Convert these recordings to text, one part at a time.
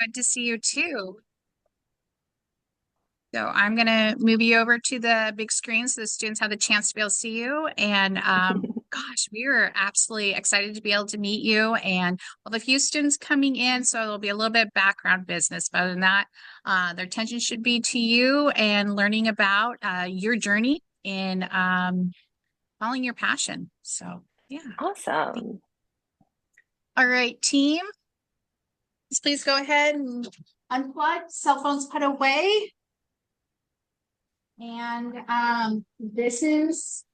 Good to see you too. So I'm going to move you over to the big screen so the students have the chance to be able to see you. And gosh, we are absolutely excited to be able to meet you. And we'll have a few students coming in, so there'll be a little bit of background business. But other than that, their attention should be to you and learning about your journey in following your passion. So yeah. Awesome. All right, team. Please go ahead and unplug, cell phones put away. And this is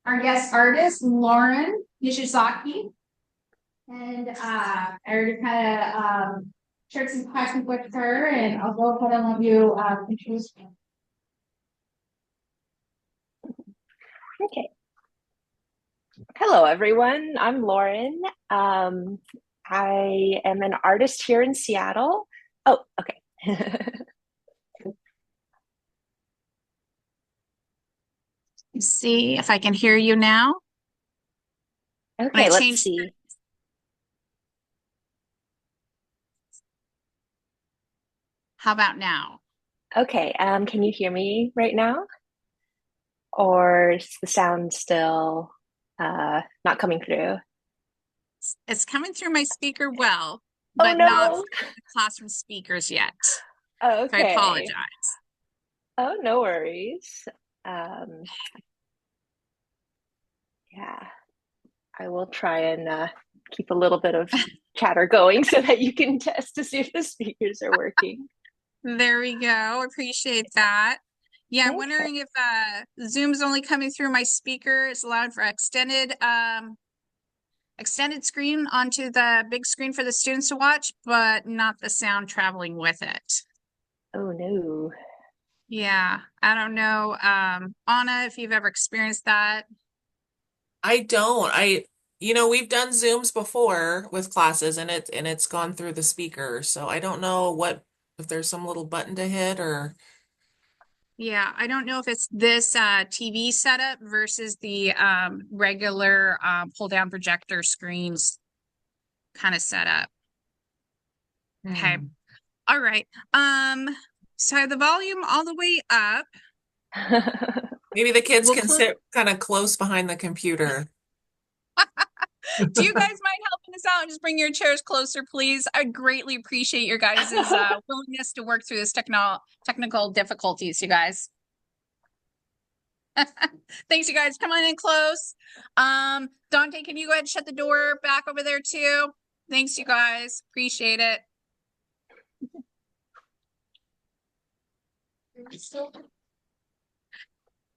our guest artist, Lauren Nishizaki. And I already kind of shared some questions with her, and I'll go ahead and let you introduce me. Okay. Hello, everyone. I'm Lauren. I am an artist here in Seattle. Oh, okay. See if I can hear you now. Okay, I let's changed. see. How about now? Okay, can you hear me right now? Or is the sound still not coming through? It's coming through my speaker well, Oh but not no. from the classroom speakers yet. So I Okay. apologize. Oh, no worries. Um, yeah, I will try and keep a little bit of chatter going so that you can test to see if the speakers are working. There we go. Appreciate that. Yeah, I'm Okay. wondering if Zoom's only coming through my speaker. It's allowed for extended screen onto the big screen for the students to watch, but not the sound traveling with it. Oh no. Yeah, I don't know. Anna, if you've ever experienced that. I don't. We've done Zooms before with classes and it's gone through the speaker. So I don't know what if there's some little button to hit or Yeah, I don't know if it's this TV setup versus the regular pull down projector screens kind of setup. Okay. Hmm. All right. So I have the volume all the way up. Maybe the kids We'll can close. sit kind of close behind the computer. Do you guys mind helping us out and just bring your chairs closer, please? I'd greatly appreciate your guys' willingness to work through this technical difficulties, you guys. Thanks, you guys. Come on in close. Dante, can you go ahead and shut the door back over there too? Thanks, you guys. Appreciate it.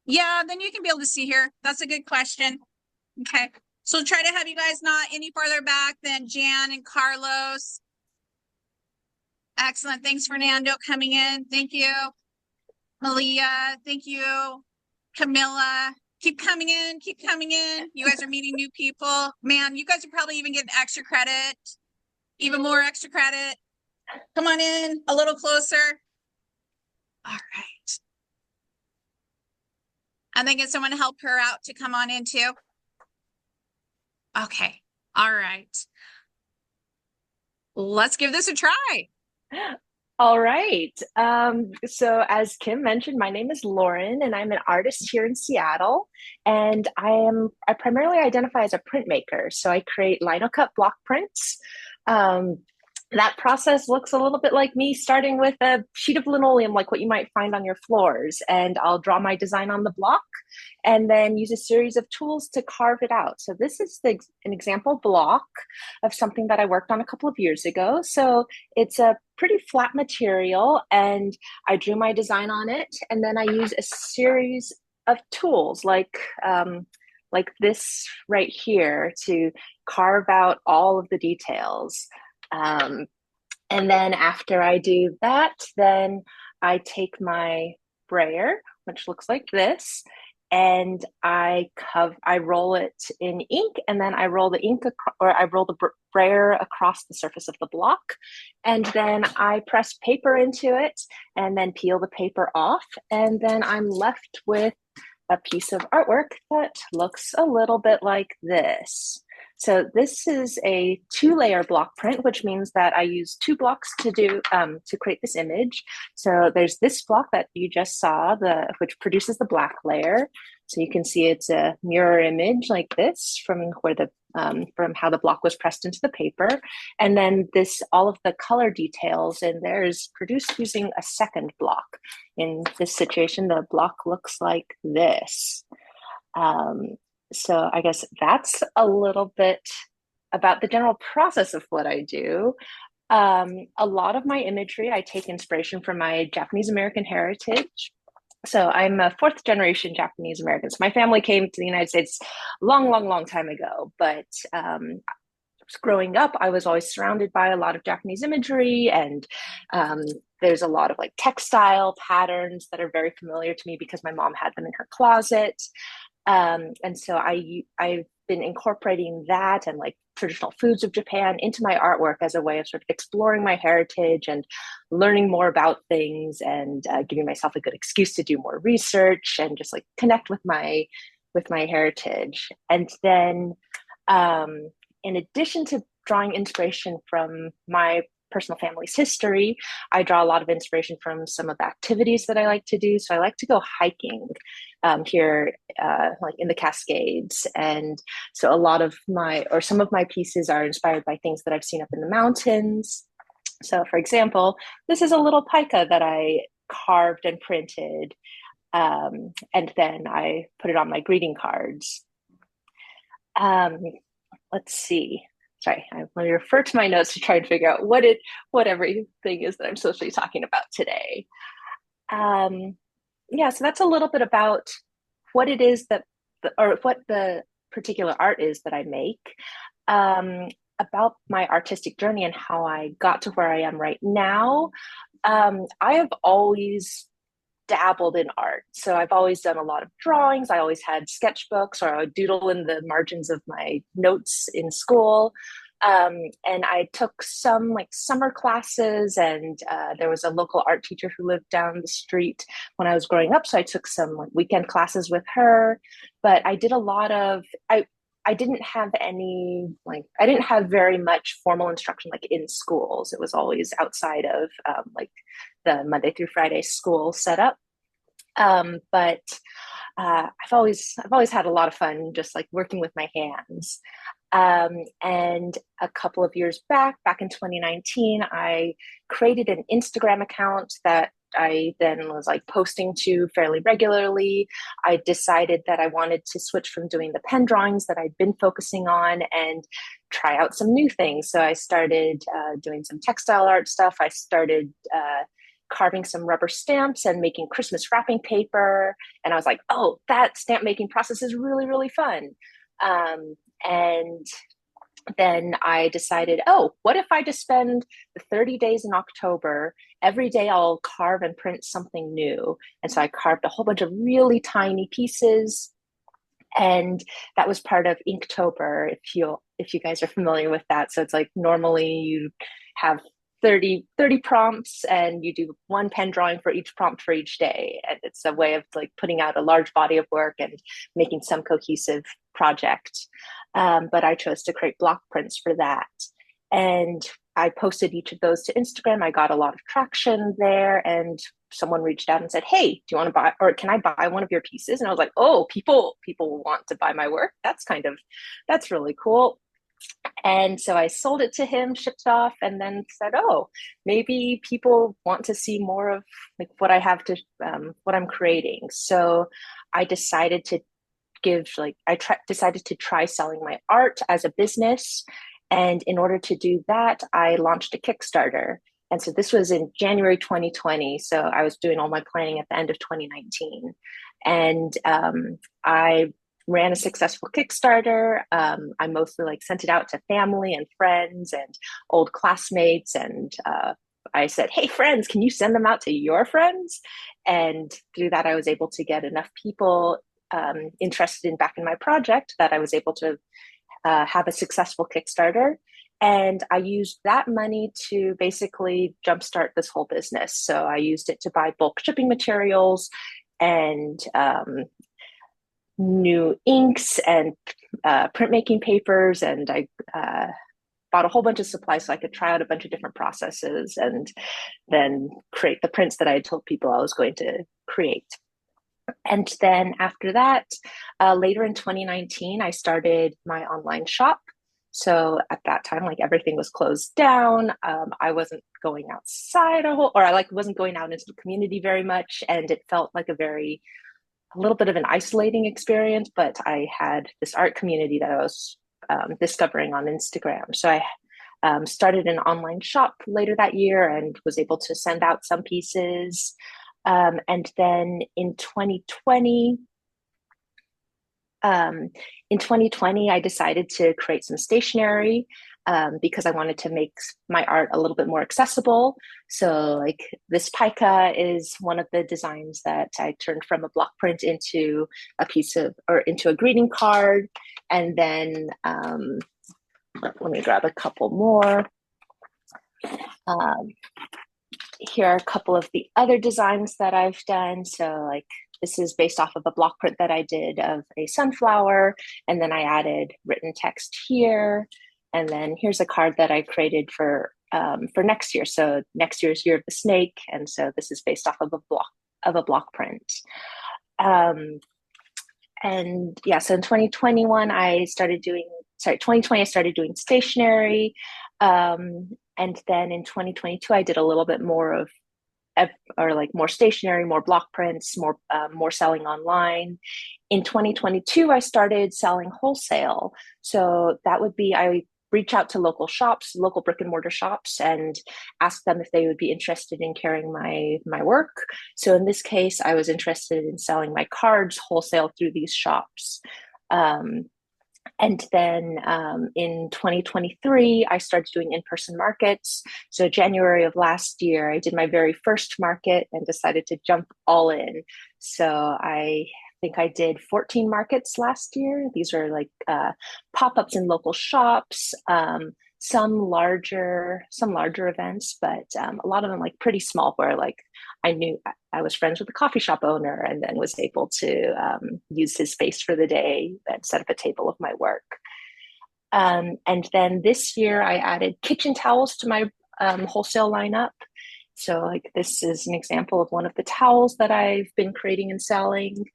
Yeah, then you can be able to see here. That's a good question. Okay. So try to have you guys not any farther back than Jan and Carlos. Excellent. Thanks, Fernando, coming in. Thank you. Malia, thank you. Camilla, keep coming in. Keep coming in. You guys are meeting new people. Man, you guys are probably even getting extra credit, even more extra credit. Come on in a little closer. All right. And then get someone to help her out to come on in too. Okay. All right. Let's give this a try. All right. So as Kim mentioned, my name is Lauren and I'm an artist here in Seattle. And I primarily identify as a printmaker. So I create lino cut block prints. Um, that process looks a little bit like me starting with a sheet of linoleum, like what you might find on your floors. And I'll draw my design on the block and then use a series of tools to carve it out. So this is an example block of something that I worked on a couple of years ago. So it's a pretty flat material and I drew my design on it. And then I use a series of tools like this right here to carve out all of the details. Um, and then after I do that, then I take my brayer, which looks like this, and I roll it in ink, and then I roll the I roll the brayer across the surface of the block, and then I press paper into it, and then peel the paper off, and then I'm left with a piece of artwork that looks a little bit like this. So this is a 2-layer block print, which means that I use 2 blocks to create this image. So there's this block that you just saw, which produces the black layer. So you can see it's a mirror image like this from from how the block was pressed into the paper. And then all of the color details in there is produced using a second block. In this situation, the block looks like this. Um, so I guess that's a little bit about the general process of what I do. A lot of my imagery, I take inspiration from my Japanese American heritage. So I'm a fourth generation Japanese American. So my family came to the United States long, long, long time ago. But growing up, I was always surrounded by a lot of Japanese imagery, and um, there's a lot of like textile patterns that are very familiar to me because my mom had them in her closet. And so I've been incorporating that and like traditional foods of Japan into my artwork as a way of sort of exploring my heritage and learning more about things, and giving myself a good excuse to do more research and just like connect with my heritage. And then in addition to drawing inspiration from my personal family's history, I draw a lot of inspiration from some of the activities that I like to do. So I like to go hiking here, like in the Cascades. And so some of my pieces are inspired by things that I've seen up in the mountains. So for example, this is a little pica that I carved and printed. And then I put it on my greeting cards. Let's see. Sorry, I'm going to refer to my notes to try and figure out what everything is that I'm supposed to be talking about today. Yeah, so that's a little bit about what it is or what the particular art is that I make. About my artistic journey and how I got to where I am right now. I have always dabbled in art. So I've always done a lot of drawings. I always had sketchbooks, or I would doodle in the margins of my notes in school. And I took some like summer classes, and there was a local art teacher who lived down the street when I was growing up. So I took some like weekend classes with her. But I did a lot of, I didn't have I didn't have very much formal instruction like in schools. It was always outside of like the Monday through Friday school setup. But I've always had a lot of fun just like working with my hands. And a couple of years back in 2019, I created an Instagram account that I then was like posting to fairly regularly. I decided that I wanted to switch from doing the pen drawings that I'd been focusing on and try out some new things. So I started doing some textile art stuff. I started carving some rubber stamps and making Christmas wrapping paper. And I was like, oh, that stamp making process is really, really fun. And then I decided, oh, what if I just spend the 30 days in October, every day I'll carve and print something new. And so I carved a whole bunch of really tiny pieces. And that was part of Inktober, if you guys are familiar with that. So it's like normally you have 30 prompts, and you do one pen drawing for each prompt for each day. And it's a way of like putting out a large body of work and making some cohesive project. But I chose to create block prints for that. And I posted each of those to Instagram. I got a lot of traction there, and someone reached out and said, hey, do you want to buy, or can I buy one of your pieces? And I was like, oh, people want to buy my work. That's really cool. And so I sold it to him, shipped it off, and then said, oh, maybe people want to see more of like what I have to, what I'm creating. So I decided to decided to try selling my art as a business. And in order to do that, I launched a Kickstarter. And so this was in January 2020. So I was doing all my planning at the end of 2019. And I ran a successful Kickstarter. I mostly like sent it out to family and friends and old classmates. And I said, hey, friends, can you send them out to your friends? And through that, I was able to get enough people interested in backing my project that I was able to have a successful Kickstarter. And I used that money to basically jumpstart this whole business. So I used it to buy bulk shipping materials and new inks and printmaking papers, and I bought a whole bunch of supplies so I could try out a bunch of different processes and then create the prints that I had told people I was going to create. And then after that, later in 2019, I started my online shop. So at that time, like everything was closed down. I wasn't going outside or I like wasn't going out into the community very much, and it felt like a little bit of an isolating experience. But I had this art community that I was discovering on Instagram. So I started an online shop later that year and was able to send out some pieces. And then um, in 2020, I decided to create some stationery because I wanted to make my art a little bit more accessible. So, like this pica is one of the designs that I turned from a block print into a into a greeting card. And then let me grab a couple more. Um, Here are a couple of the other designs that I've done. So like this is based off of a block print that I did of a sunflower, and then I added written text here. And then here's a card that I created for next year. So next year's Year of the Snake, and so this is based off of a block print. And yeah, so in 2021 2020 I started doing stationery. And then in 2022, I did a little bit more of, or like more stationery, more block prints, more selling online. In 2022, I started selling wholesale. So that would be, I reach out to local shops, local brick and mortar shops, and ask them if they would be interested in carrying my work. So in this case, I was interested in selling my cards wholesale through these shops. And then in 2023, I started doing in-person markets. So January of last year, I did my very first market and decided to jump all in. So I think I did 14 markets last year. These are like pop-ups in local shops, some larger events, but a lot of them like pretty small, where like I knew I was friends with the coffee shop owner and then was able to use his space for the day and set up a table of my work. And then this year I added kitchen towels to my wholesale lineup. So like this is an example of one of the towels that I've been creating and selling.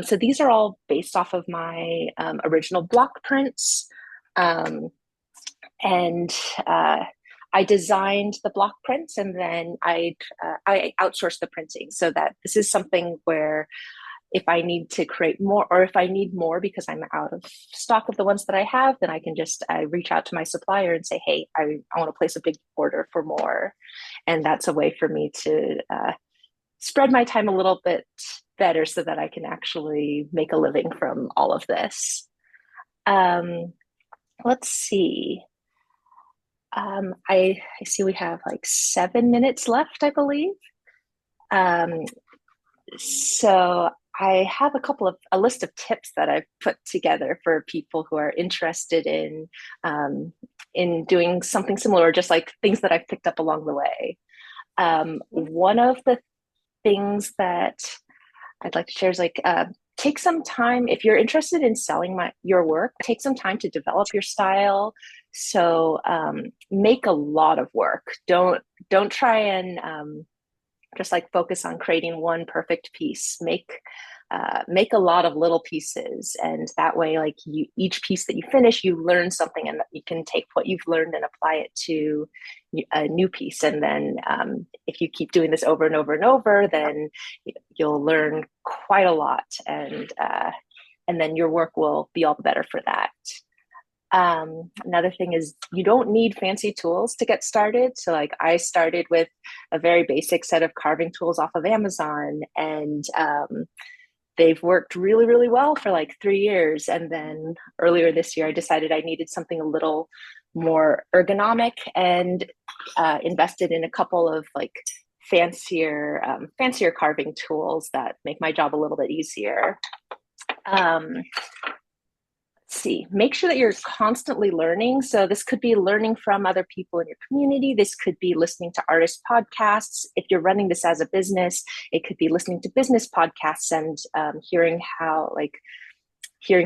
So these are all based off of my original block prints. And I designed the block prints, and then I outsourced the printing, so that this is something where if I need to create more, or if I need more because I'm out of stock of the ones that I have, then I can just reach out to my supplier and say, hey, I want to place a big order for more. And that's a way for me to spread my time a little bit better so that I can actually make a living from all of this. Let's see. I see we have like 7 minutes left, I believe. So I have a list of tips that I've put together for people who are interested in doing something similar, or just like things that I've picked up along the way. One of the things that I'd like to share is like take some time if you're interested in selling your work. Take some time to develop your style. So make a lot of work. Don't try and just like focus on creating one perfect piece. Make a lot of little pieces, and that way, like each piece that you finish, you learn something, and you can take what you've learned and apply it to a new piece. And then if you keep doing this over and over and over, then you'll learn quite a lot, and then your work will be all the better for that. Another thing is you don't need fancy tools to get started. So like I started with a very basic set of carving tools off of Amazon, and they've worked really, really well for like 3 years. And then earlier this year, I decided I needed something a little more ergonomic, and invested in a couple of like fancier carving tools that make my job a little bit easier. see, make sure that you're constantly learning. So this could be learning from other people in your community. This could be listening to artist podcasts. If you're running this as a business, it could be listening to business podcasts and hearing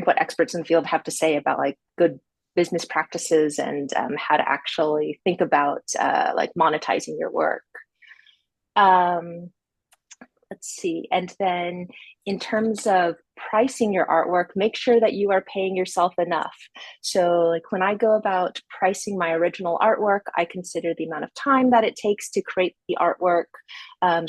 what experts in the field have to say about like good business practices and how to actually think about like monetizing your work. Let's see. And then in terms of pricing your artwork, make sure that you are paying yourself enough. So like when I go about pricing my original artwork, I consider the amount of time that it takes to create the artwork.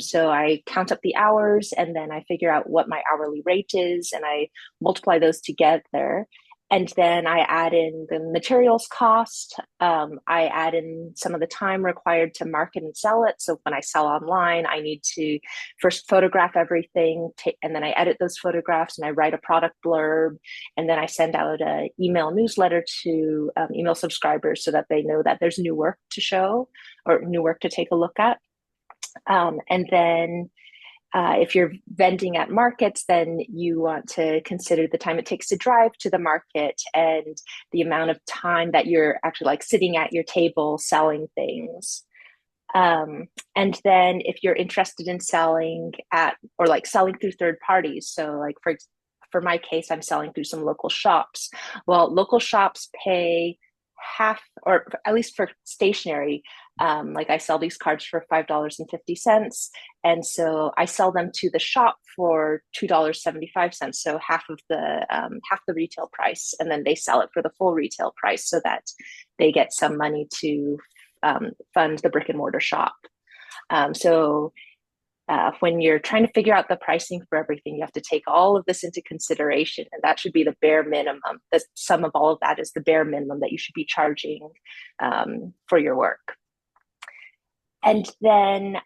So I count up the hours and then I figure out what my hourly rate is and I multiply those together. And then I add in the materials cost. I add in some of the time required to market and sell it. So when I sell online, I need to first photograph everything, and then I edit those photographs and I write a product blurb. And then I send out an email newsletter to email subscribers so that they know that there's new work to show or new work to take a look at. And then if you're vending at markets, then you want to consider the time it takes to drive to the market and the amount of time that you're actually like sitting at your table selling things. And then if you're interested in selling at or like selling through third parties, so like for my case, I'm selling through some local shops. Well, local shops pay half, or at least for stationery, like I sell these cards for $5.50. And so I sell them to the shop for $2.75. So half the retail price. And then they sell it for the full retail price so that they get some money to fund the brick and mortar shop. When you're trying to figure out the pricing for everything, you have to take all of this into consideration. And that should be the bare minimum. The sum of all of that is the bare minimum that you should be charging for your work. And then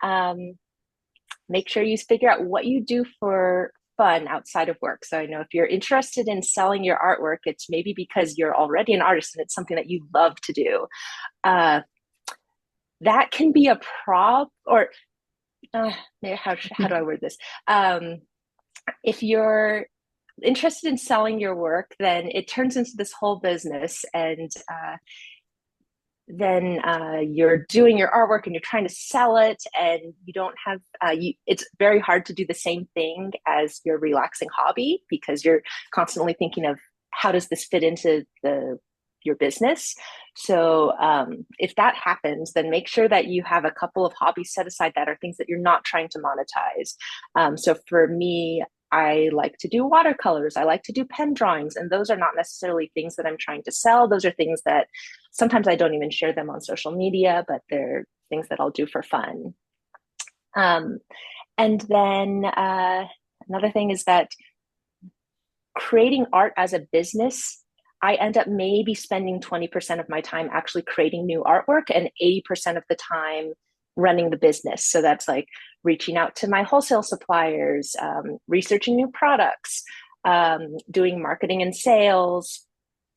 make sure you figure out what you do for fun outside of work. So I know if you're interested in selling your artwork, it's maybe because you're already an artist and it's something that you love to do. That can be a problem, or how do I word this? If you're interested in selling your work, then it turns into this whole business, and then you're doing your artwork and you're trying to sell it, and you don't have it's very hard to do the same thing as your relaxing hobby because you're constantly thinking of how does this fit into your business. So if that happens, then make sure that you have a couple of hobbies set aside that are things that you're not trying to monetize. So for me, I like to do watercolors. I like to do pen drawings. And those are not necessarily things that I'm trying to sell. Those are things that sometimes I don't even share them on social media, but they're things that I'll do for fun. And then another thing is that creating art as a business, I end up maybe spending 20% of my time actually creating new artwork and 80% of the time running the business. So that's like reaching out to my wholesale suppliers, researching new products, doing marketing and sales,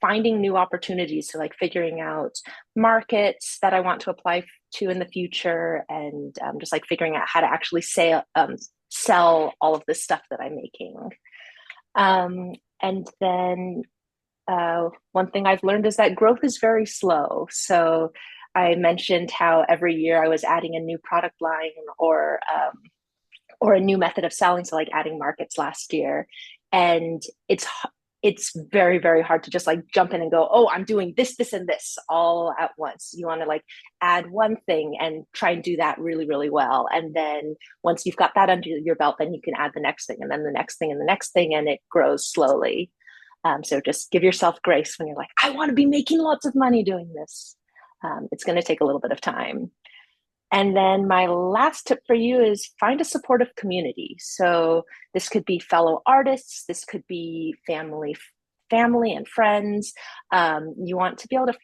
finding new opportunities. So like figuring out markets that I want to apply to in the future, and just like figuring out how to actually sell all of this stuff that I'm making. And then one thing I've learned is that growth is very slow. So I mentioned how every year I was adding a new product line or a new method of selling. So like adding markets last year, and it's very, very hard to just like jump in and go, oh, I'm doing this, this, and this all at once. You want to like add one thing and try and do that really, really well. And then once you've got that under your belt, then you can add the next thing and then the next thing and the next thing, and it grows slowly. So just give yourself grace when you're like, I want to be making lots of money doing this. It's going to take a little bit of time. And then my last tip for you is find a supportive community. So this could be fellow artists, this could be family and friends. You want to be able to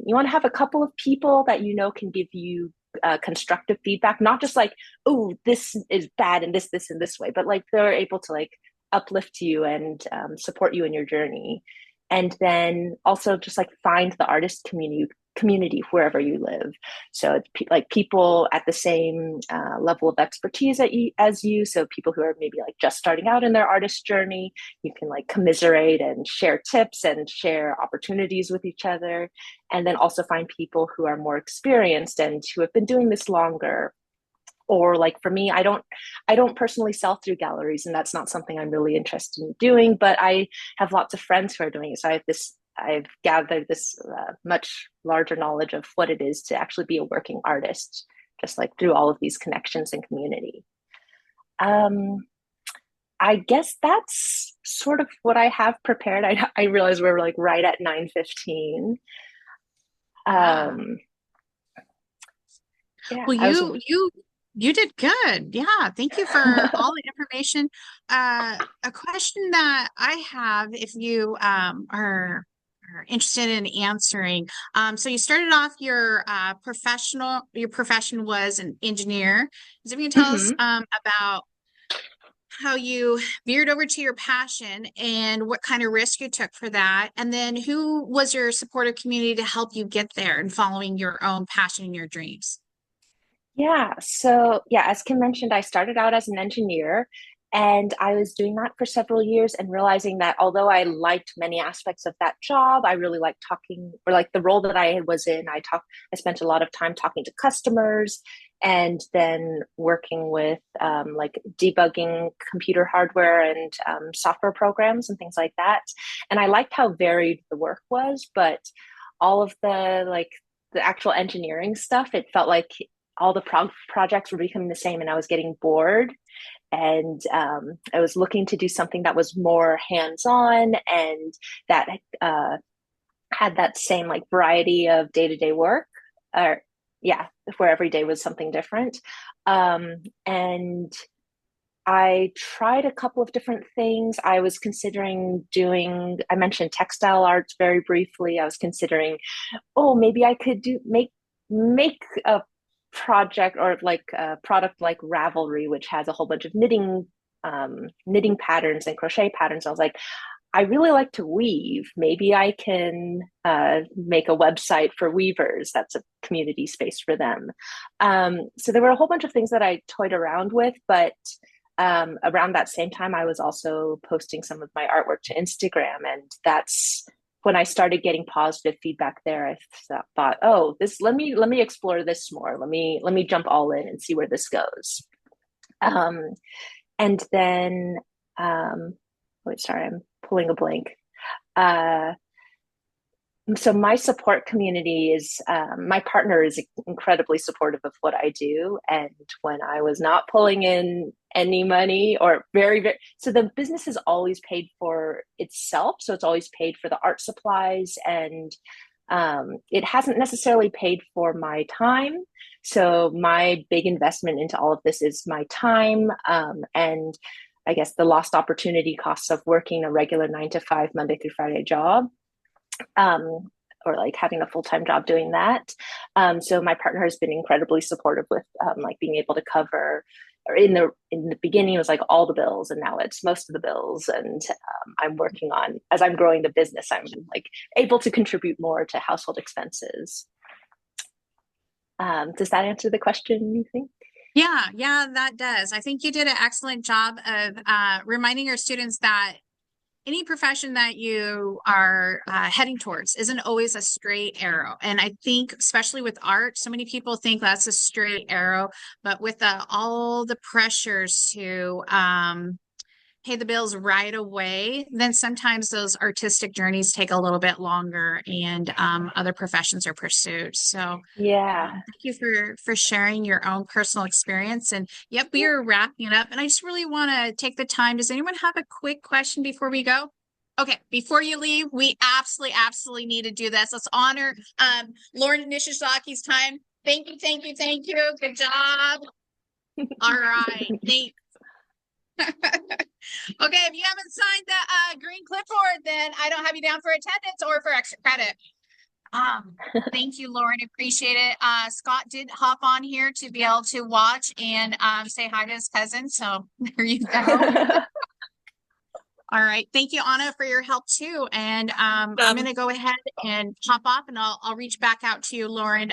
you want to have a couple of people that you know can give you constructive feedback, not just like, oh, this is bad and this and this way, but like they're able to like uplift you and support you in your journey. And then also just like find the artist community wherever you live. So it's like people at the same level of expertise as you. So people who are maybe like just starting out in their artist journey, you can like commiserate and share tips and share opportunities with each other. And then also find people who are more experienced and who have been doing this longer. Or like for me, I don't personally sell through galleries, and that's not something I'm really interested in doing, but I have lots of friends who are doing it. So I've gathered this much larger knowledge of what it is to actually be a working artist, just like through all of these connections and community. Um, I guess that's sort of what I have prepared. I realize we're like right at 9:15. Yeah. Um, yeah, Well, I was. you did good. Yeah. Thank you for all the information. A question that I have, if you are interested in answering. So you started off your profession was an engineer. So if you can tell us Mhm. about how you veered over to your passion and what kind of risk you took for that, and then who was your supportive community to help you get there and following your own passion and your dreams. Yeah. So, yeah, as Kim mentioned, I started out as an engineer and I was doing that for several years and realizing that although I liked many aspects of that job, I really liked talking, or like the role that I was in, I spent a lot of time talking to customers and then working with like debugging computer hardware and software programs and things like that. And I liked how varied the work was, but all of the actual engineering stuff, it felt like all the projects were becoming the same and I was getting bored. And I was looking to do something that was more hands on and that had that same like variety of day to day work. Or, yeah, where every day was something different. And I tried a couple of different things. I was considering doing, I mentioned textile arts very briefly. I was considering, oh, maybe I could make a project or like a product like Ravelry, which has a whole bunch of knitting patterns and crochet patterns. I was like, I really like to weave. Maybe I can make a website for weavers. That's a community space for them. So there were a whole bunch of things that I toyed around with, but around that same time, I was also posting some of my artwork to Instagram, and that's when I started getting positive feedback there. I thought, oh, this let me explore this more. Let me jump all in and see where this goes. Um, and then, wait, sorry, I'm pulling a blank. Uh, so my support community is my partner is incredibly supportive of what I do, and when I was not pulling in any money or very so the business has always paid for itself, so it's always paid for the art supplies, and it hasn't necessarily paid for my time. So my big investment into all of this is my time, and I guess the lost opportunity costs of working a regular 9 to 5 Monday through Friday job, um, or like having a full-time job doing that. So my partner has been incredibly supportive with like being able to cover, or in the beginning it was like all the bills, and now it's most of the bills. And I'm working on, as I'm growing the business, I'm like able to contribute more to household expenses. Does that answer the question, you think? Yeah, yeah, that does. I think you did an excellent job of reminding your students that any profession that you are heading towards isn't always a straight arrow. And I think, especially with art, so many people think that's a straight arrow, but with all the pressures to pay the bills right away, then sometimes those artistic journeys take a little bit longer and other professions are pursued. So Yeah. thank you for sharing your own personal experience. And yep, we are wrapping it up. And I just really want to take the time. Does anyone have a quick question before we go? Okay, before you leave, we absolutely need to do this. Let's honor Lauren Nishizaki's time. Thank you, thank you, thank you. Good job. All right. Thanks. Okay, if you haven't signed the green clipboard, then I don't have you down for attendance or for extra credit. Um, Thank you, Lauren. Appreciate it. Scott did hop on here to be able to watch and say hi to his cousin. So there you go. All right. Thank you, Anna, for your help too. And I'm Um, gonna go ahead and hop off and I'll reach back out to you, Lauren,